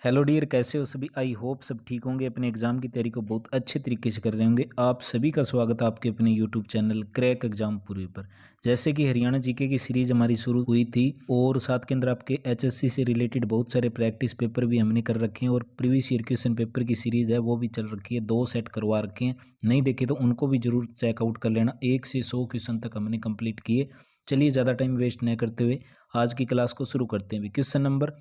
Hello dear, कैसे हो सभी। आई होप सब ठीक होंगे, अपने एग्जाम की तैयारी को बहुत अच्छे तरीके से कर रहे होंगे। आप सभी का स्वागत है आपके अपने यूट्यूब चैनल क्रैक एग्जाम पूरे पर। जैसे कि हरियाणा जीके की सीरीज हमारी शुरू हुई थी और साथ के अंदर आपके एचएससी से रिलेटेड बहुत सारे प्रैक्टिस पेपर भी हमने कर रखे हैं और प्रीवियस ईयर क्वेश्चन पेपर की सीरीज है वो भी चल रखी है। 2 सेट करवा रखे हैं, नहीं देखे तो उनको भी जरूर चेकआउट कर लेना। 1 से 100 क्वेश्चन तक हमने कंप्लीट किए। चलिए ज़्यादा टाइम वेस्ट न करते हुए आज की क्लास को शुरू करते हैं। क्वेश्चन नंबर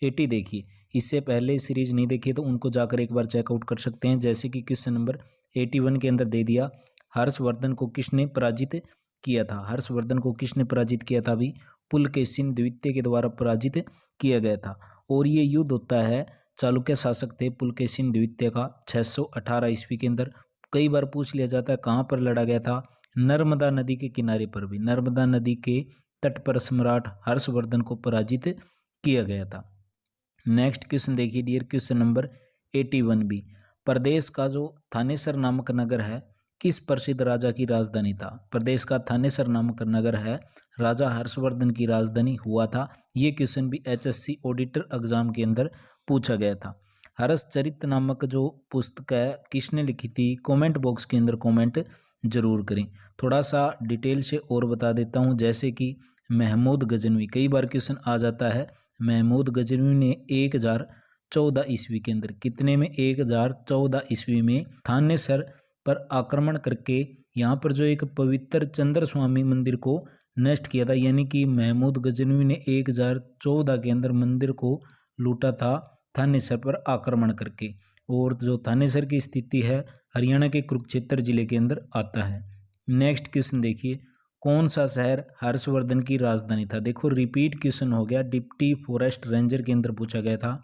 80 देखिए। इससे पहले सीरीज नहीं देखी तो उनको जाकर एक बार चेकआउट कर सकते हैं। जैसे कि क्वेश्चन नंबर 81 के अंदर दे दिया, हर्षवर्धन को किसने पराजित किया था। हर्षवर्धन को किसने पराजित किया था? अभी पुलकेशिन द्वितीय के द्वारा पराजित किया गया था। और ये युद्ध होता है, चालुक्य शासक थे पुलकेशिन द्वितीय का 618 ईस्वी के अंदर। कई बार पूछ लिया जाता है कहाँ पर लड़ा गया था। नर्मदा नदी के किनारे पर भी, नर्मदा नदी के तट पर सम्राट हर्षवर्धन को पराजित किया गया था। नेक्स्ट क्वेश्चन देखिए डियर, क्वेश्चन नंबर 81 बी। प्रदेश का जो थानेसर नामक नगर है किस प्रसिद्ध राजा की राजधानी था? प्रदेश का थानेसर नामक नगर है राजा हर्षवर्धन की राजधानी हुआ था। ये क्वेश्चन भी एचएससी ऑडिटर एग्जाम के अंदर पूछा गया था। हर्षचरित नामक जो पुस्तक है किसने लिखी थी? कमेंट बॉक्स के अंदर कमेंट जरूर करें। थोड़ा सा डिटेल से और बता देता हूँ। जैसे कि महमूद गजनवी, कई बार क्वेश्चन आ जाता है। महमूद गजनवी ने 1014 ईस्वी के अंदर, कितने में? 1014 ईस्वी में थानेसर पर आक्रमण करके यहाँ पर जो एक पवित्र चंद्र स्वामी मंदिर को नष्ट किया था। यानी कि महमूद गजनवी ने 1014 के अंदर मंदिर को लूटा था थानेसर पर आक्रमण करके। और जो थानेसर की स्थिति है हरियाणा के कुरुक्षेत्र जिले के अंदर आता है। नेक्स्ट क्वेश्चन देखिए, कौन सा शहर हर्षवर्धन की राजधानी था? देखो रिपीट क्वेश्चन हो गया, डिप्टी फॉरेस्ट रेंजर के अंदर पूछा गया था।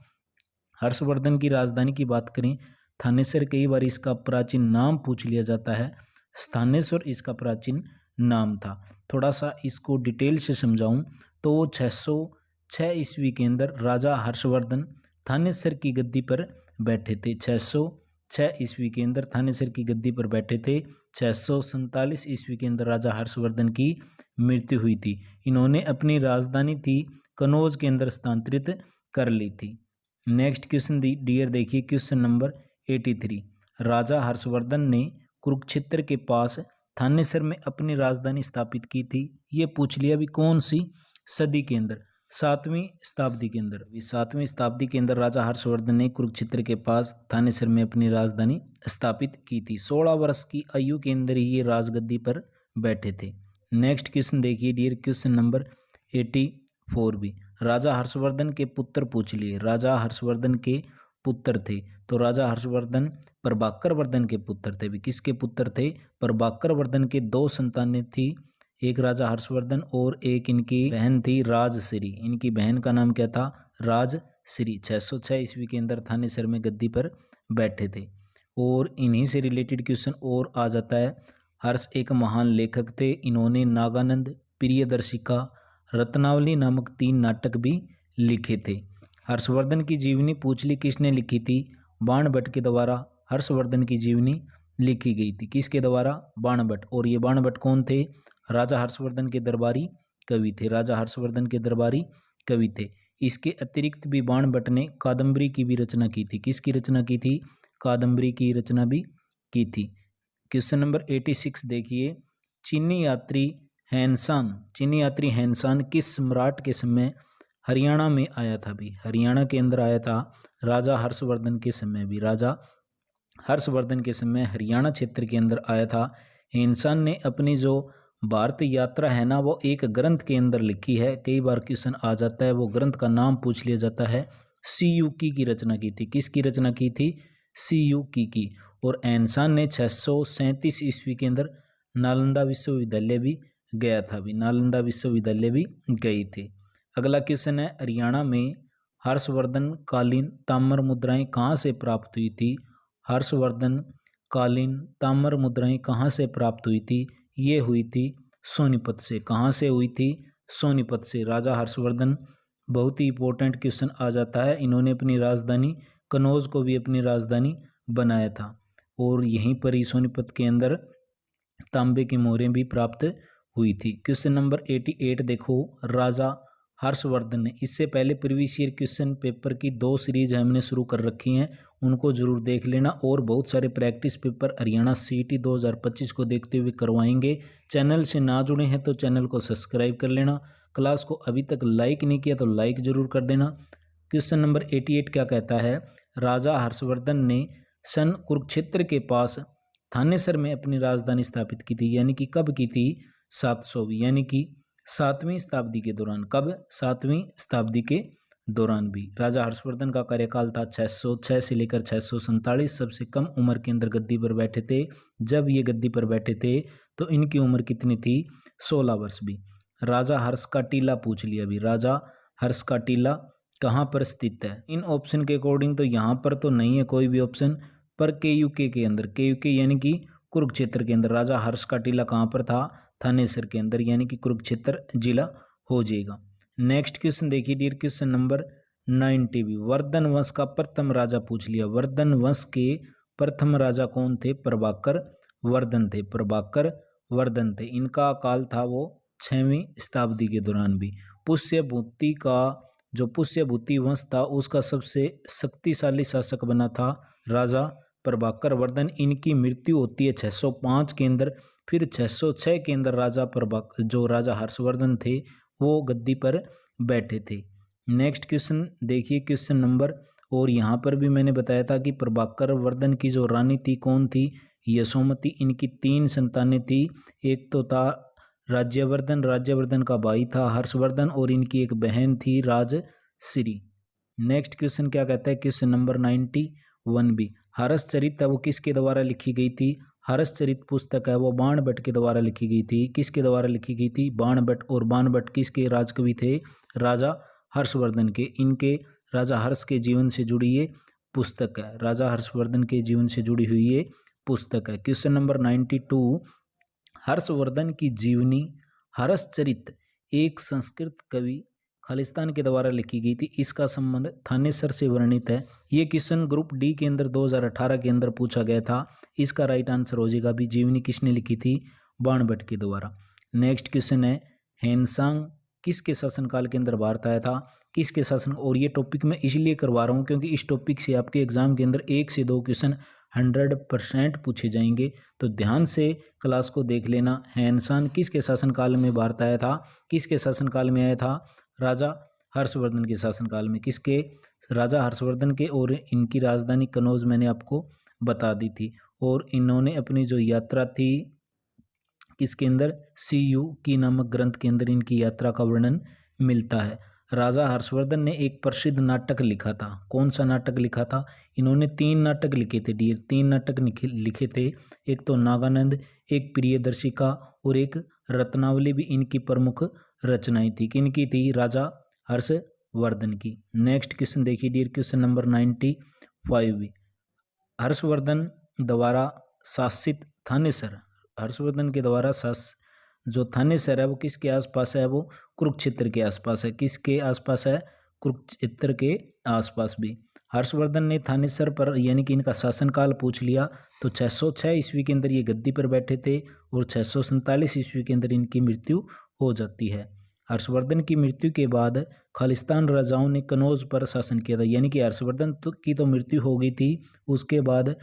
हर्षवर्धन की राजधानी की बात करें थानेसर, कई बार इसका प्राचीन नाम पूछ लिया जाता है। स्थानेश्वर इसका प्राचीन नाम था। थोड़ा सा इसको डिटेल से समझाऊं तो 606 ईस्वी के अंदर राजा हर्षवर्धन थानेसर की गद्दी पर बैठे थे। 606 ईस्वी के अंदर थानेसर की गद्दी पर बैठे थे। 647 ईस्वी के अंदर राजा हर्षवर्धन की मृत्यु हुई थी। इन्होंने अपनी राजधानी थी कनौज के अंदर स्थानांतरित कर ली थी। नेक्स्ट क्वेश्चन डियर देखिए, क्वेश्चन नंबर 83। राजा हर्षवर्धन ने कुरुक्षेत्र के पास थानेसर में अपनी राजधानी स्थापित की थी। ये पूछ लिया भी कौन सी सदी के अंदर? 7वीं शताब्दी के अंदर। 7वीं शताब्दी के अंदर राजा हर्षवर्धन ने कुरुक्षेत्र के पास थानेसर में अपनी राजधानी स्थापित की थी। 16 वर्ष की आयु के अंदर ही ये राजगद्दी पर बैठे थे। नेक्स्ट क्वेश्चन देखिए डियर, क्वेश्चन नंबर 84 भी। राजा हर्षवर्धन के पुत्र पूछ लिए। राजा हर्षवर्धन के पुत्र थे तो राजा हर्षवर्धन प्रभाकर वर्धन के पुत्र थे। भी किसके पुत्र थे? प्रभाकर वर्धन के 2 संतानें थी, एक राजा हर्षवर्धन और एक इनकी बहन थी राजश्री। इनकी बहन का नाम क्या था? राजश्री। 606 ईस्वी के अंदर थानेसर में गद्दी पर बैठे थे। और इन्हीं से रिलेटेड क्वेश्चन और आ जाता है। हर्ष एक महान लेखक थे। इन्होंने नागानंद, प्रियदर्शिका, रत्नावली नामक 3 नाटक भी लिखे थे। हर्षवर्धन की जीवनी पूछ ली, किसने लिखी थी? बाणभट्ट के द्वारा हर्षवर्धन की जीवनी लिखी गई थी। किसके द्वारा? बाणभट्ट। और ये बाणभट्ट कौन थे? राजा हर्षवर्धन के दरबारी कवि थे। राजा हर्षवर्धन के दरबारी कवि थे। इसके अतिरिक्त भी बाणभट्ट ने कादम्बरी की भी रचना की थी। किसकी रचना की थी? कादम्बरी की रचना भी की थी। क्वेश्चन नंबर 86 देखिए, चीनी यात्री हैनसान किस सम्राट के समय हरियाणा में आया था? भी हरियाणा के अंदर आया था राजा हर्षवर्धन के समय। भी राजा हर्षवर्धन के समय हरियाणा क्षेत्र के अंदर आया था। हैनसान ने अपनी जो भारत यात्रा है ना वो एक ग्रंथ के अंदर लिखी है। कई बार क्वेश्चन आ जाता है, वो ग्रंथ का नाम पूछ लिया जाता है। सीयूकी की रचना की थी। किसकी रचना की थी? सीयूकी की। और हैनसान ने 637 ईस्वी के अंदर नालंदा विश्वविद्यालय भी गया था। भी नालंदा विश्वविद्यालय भी गई थी। अगला क्वेश्चन है, हरियाणा में हर्षवर्धन कालीन ताम्र मुद्राएं कहाँ से प्राप्त हुई थी? हर्षवर्धन कालीन ताम्र मुद्राएं कहाँ से प्राप्त हुई थी? ये हुई थी सोनीपत से। कहाँ से हुई थी? सोनीपत से। राजा हर्षवर्धन, बहुत ही इंपॉर्टेंट क्वेश्चन आ जाता है। इन्होंने अपनी राजधानी कनौज को भी अपनी राजधानी बनाया था और यहीं पर ही सोनीपत के अंदर तांबे की मोहरें भी प्राप्त हुई थी। क्वेश्चन नंबर 88 देखो, राजा हर्षवर्धन ने। इससे पहले प्रीवियस ईयर क्वेश्चन पेपर की 2 सीरीज हमने शुरू कर रखी हैं, उनको जरूर देख लेना। और बहुत सारे प्रैक्टिस पेपर हरियाणा सीईटी 2025 को देखते हुए करवाएंगे। चैनल से ना जुड़े हैं तो चैनल को सब्सक्राइब कर लेना। क्लास को अभी तक लाइक नहीं किया तो लाइक जरूर कर देना। क्वेश्चन नंबर 88 क्या कहता है, राजा हर्षवर्धन ने सन कुरुक्षेत्र के पास थानेसर में अपनी राजधानी स्थापित की थी, यानी कि कब की थी, 700वीं यानी कि 7वीं शताब्दी के दौरान। कब, 7वीं शताब्दी के दौरान भी। राजा हर्षवर्धन का कार्यकाल था 606 से लेकर 647। सबसे कम उम्र के अंदर गद्दी पर बैठे थे। जब ये गद्दी पर बैठे थे तो इनकी उम्र कितनी थी, 16 वर्ष भी। राजा हर्ष का टीला पूछ लिया अभी, राजा हर्ष का टीला कहाँ पर स्थित है। इन ऑप्शन के अकॉर्डिंग तो यहाँ पर तो नहीं है कोई भी ऑप्शन, पर केयूके के अंदर, केयूके यानी कि कुरुक्षेत्र के अंदर राजा हर्ष का टीला कहाँ पर था, थानेसर के अंदर, यानी कि कुरुक्षेत्र जिला हो जाएगा। नेक्स्ट क्वेश्चन देखिए डियर, क्वेश्चन नंबर 90 भी। वर्धन वंश का प्रथम राजा पूछ लिया। वर्धन वंश के प्रथम राजा कौन थे, प्रभाकर वर्धन थे। प्रभाकर वर्धन थे। इनका काल था वो 6वीं शताब्दी के दौरान भी। पुष्यभूति का जो पुष्यभूति वंश था उसका सबसे शक्तिशाली शासक बना था राजा प्रभाकर वर्धन। इनकी मृत्यु होती है 605 के अंदर। फिर 606 के अंदर राजा हर्षवर्धन थे वो गद्दी पर बैठे थे। नेक्स्ट क्वेश्चन देखिए, क्वेश्चन नंबर, और यहाँ पर भी मैंने बताया था कि प्रभाकर वर्धन की जो रानी थी कौन थी, यशोमती। इनकी 3 संतानें थी। एक तो था राज्यवर्धन, राज्यवर्धन का भाई था हर्षवर्धन, और इनकी एक बहन थी राजश्री। नेक्स्ट क्वेश्चन क्या कहता है, क्वेश्चन नंबर 91 भी। हर्षचरित है वो किसके द्वारा लिखी गई थी। हर्षचरित पुस्तक है वो बाणभट्ट के द्वारा लिखी गई थी। किसके द्वारा लिखी गई थी, बाणभट्ट। और बाणभट्ट किसके राजकवि थे, राजा हर्षवर्धन के। इनके राजा हर्ष के जीवन से जुड़ी ये पुस्तक है, राजा हर्षवर्धन के जीवन से जुड़ी हुई ये पुस्तक है। क्वेश्चन नंबर 92, हर्षवर्धन की जीवनी हर्षचरित एक संस्कृत कवि खालिस्तान के द्वारा लिखी गई थी। इसका संबंध थानेसर से वर्णित है। ये क्वेश्चन ग्रुप डी के अंदर 2018 के अंदर पूछा गया था। इसका राइट आंसर हो जाएगा भी, जीवनी किसने लिखी थी, बाणभट्ट के द्वारा। नेक्स्ट क्वेश्चन है, हेनसांग किसके शासनकाल के अंदर भारत आया था, किसके शासन। और ये टॉपिक मैं इसलिए करवा रहा हूँ क्योंकि इस टॉपिक से आपके एग्जाम के अंदर 1 से 2 क्वेश्चन 100% पूछे जाएंगे, तो ध्यान से क्लास को देख लेना। हेनसांग किसके शासनकाल में भारत आया था, किसके शासनकाल में आया था, राजा हर्षवर्धन के शासनकाल में। किसके, राजा हर्षवर्धन के। और इनकी राजधानी कनौज मैंने आपको बता दी थी। और इन्होंने अपनी जो यात्रा थी किसके अंदर, CU की नामक ग्रंथ के अंदर इनकी यात्रा का वर्णन मिलता है। राजा हर्षवर्धन ने एक प्रसिद्ध नाटक लिखा था। कौन सा नाटक लिखा था, इन्होंने 3 नाटक लिखे थे डियर, 3 नाटक लिखे थे। एक तो नागानंद, एक प्रियदर्शिका और एक रत्नावली भी इनकी प्रमुख रचनाएं थी। किनकी थी, राजा हर्षवर्धन की। नेक्स्ट क्वेश्चन देखिए डियर, क्वेश्चन नंबर 95। हर्षवर्धन द्वारा शासित थानेसर, हर्षवर्धन के द्वारा जो थानेसर है वो किसके आसपास है, वो कुरुक्षेत्र के आसपास है। किसके आसपास है, कुरुक्षेत्र के आसपास भी। हर्षवर्धन ने थानेसर पर, यानी कि इनका शासनकाल पूछ लिया तो 606 ईस्वी के अंदर ये गद्दी पर बैठे थे और 647 ईस्वी के अंदर इनकी मृत्यु हो जाती है। हर्षवर्धन की मृत्यु के बाद खालिस्तान राजाओं ने कनौज पर शासन किया था, यानी कि हर्षवर्धन की तो मृत्यु हो गई थी, उसके बाद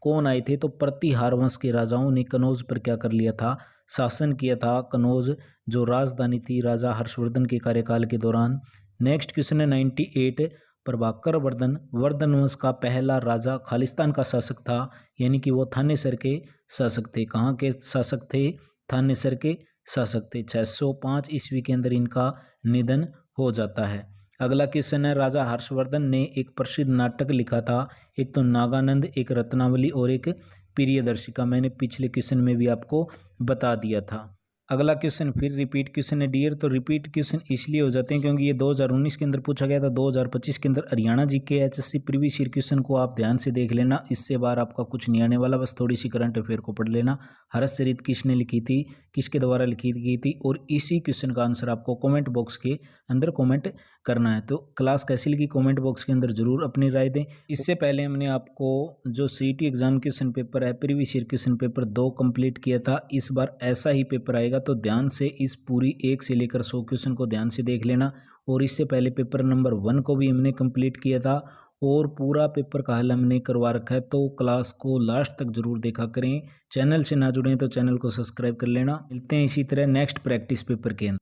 कौन आए थे, तो प्रतिहार वंश के राजाओं ने कनौज पर क्या कर लिया था, शासन किया था। कनौज जो राजधानी थी राजा हर्षवर्धन के कार्यकाल के दौरान। नेक्स्ट क्वेश्चन है 98, प्रभाकर वर्धन वर्धन वंश का पहला राजा खालिस्तान का शासक था, यानी कि वो थानेसर के शासक थे। कहाँ के शासक थे, थानेसर के शासक थे। 605 ईस्वी के अंदर इनका निधन हो जाता है। अगला क्वेश्चन है, राजा हर्षवर्धन ने एक प्रसिद्ध नाटक लिखा था। एक तो नागानंद, एक रत्नावली और एक प्रियदर्शिका। मैंने पिछले क्वेश्चन में भी आपको बता दिया था। अगला क्वेश्चन फिर रिपीट क्वेश्चन है डियर। तो रिपीट क्वेश्चन इसलिए हो जाते हैं क्योंकि ये 2019 के अंदर पूछा गया था, 2025 के अंदर Haryana GK HSC previous year question को आप ध्यान से देख लेना। इससे बार आपका कुछ नहीं आने वाला, बस थोड़ी सी करंट अफेयर को पढ़ लेना। हर्षचरित किसने लिखी थी, किसके द्वारा लिखी गई थी, और इसी क्वेश्चन का आंसर आपको कॉमेंट बॉक्स के अंदर कॉमेंट करना है। तो क्लास कैसी लगी कमेंट बॉक्स के अंदर ज़रूर अपनी राय दें। इससे पहले हमने आपको जो सीईटी एग्ज़ाम क्वेश्चन पेपर है, previous year question paper 2 complete किया था। इस बार ऐसा ही पेपर आएगा, तो ध्यान से इस पूरी 1 से लेकर 100 क्वेश्चन को ध्यान से देख लेना। और इससे पहले पेपर नंबर 1 को भी हमने कंप्लीट किया था और पूरा पेपर का हल हमने करवा रखा है, तो क्लास को लास्ट तक ज़रूर देखा करें। चैनल से ना जुड़े तो चैनल को सब्सक्राइब कर लेना। मिलते हैं इसी तरह नेक्स्ट प्रैक्टिस पेपर के अंदर।